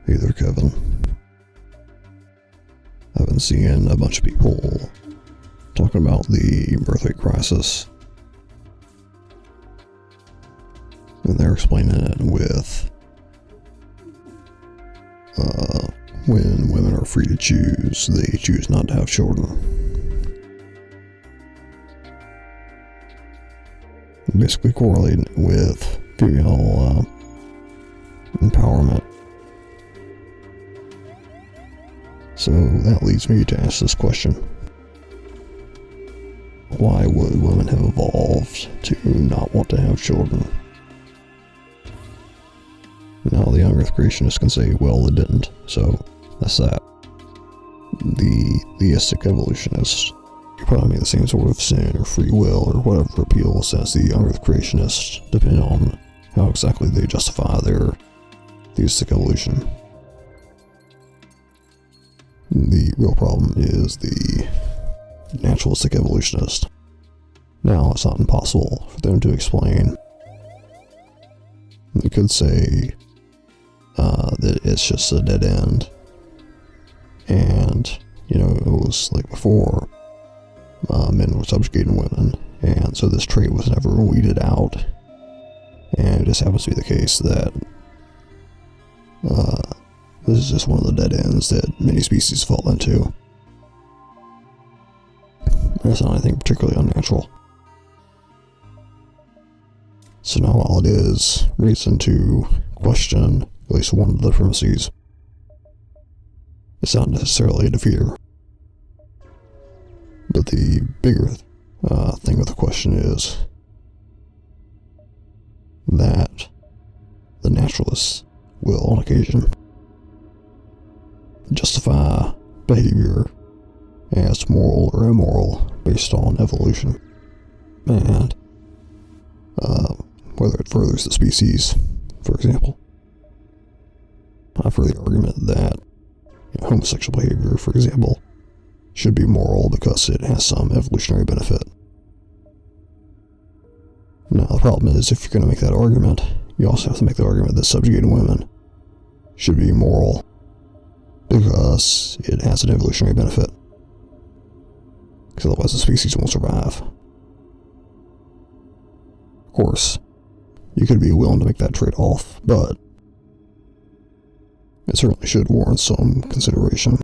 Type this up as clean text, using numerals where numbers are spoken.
Hey there, Kevin. I've been seeing a bunch of people talking about the birth rate crisis, and they're explaining it with when women are free to choose, they choose not to have children. Basically correlating it with female empowerment. So that leads me to ask this question. Why would women have evolved to not want to have children? Now the young earth creationists can say, well, it didn't, so that's that. The theistic evolutionists probably make the same sort of sin or free will or whatever appeals as the young earth creationists, depending on how exactly they justify their theistic evolution. The real problem is the naturalistic evolutionist. Now, it's not impossible for them to explain. They could say that it's just a dead end. And, it was like before, men were subjugating women, and so this trait was never weeded out. And it just happens to be the case that this is just one of the dead ends that many species fall into. There's not anything particularly unnatural. So now while it is reason to question at least one of the premises, it's not necessarily a defeater. But the bigger thing with the question is that the naturalists will, on occasion, justify behavior as moral or immoral based on evolution, and whether it furthers the species. For example, I've heard the argument that homosexual behavior, for example, should be moral because it has some evolutionary benefit. Now, the problem is, if you're going to make that argument, you also have to make the argument that subjugating women should be moral because it has an evolutionary benefit. Because otherwise the species won't survive. Of course, you could be willing to make that trade-off, but it certainly should warrant some consideration.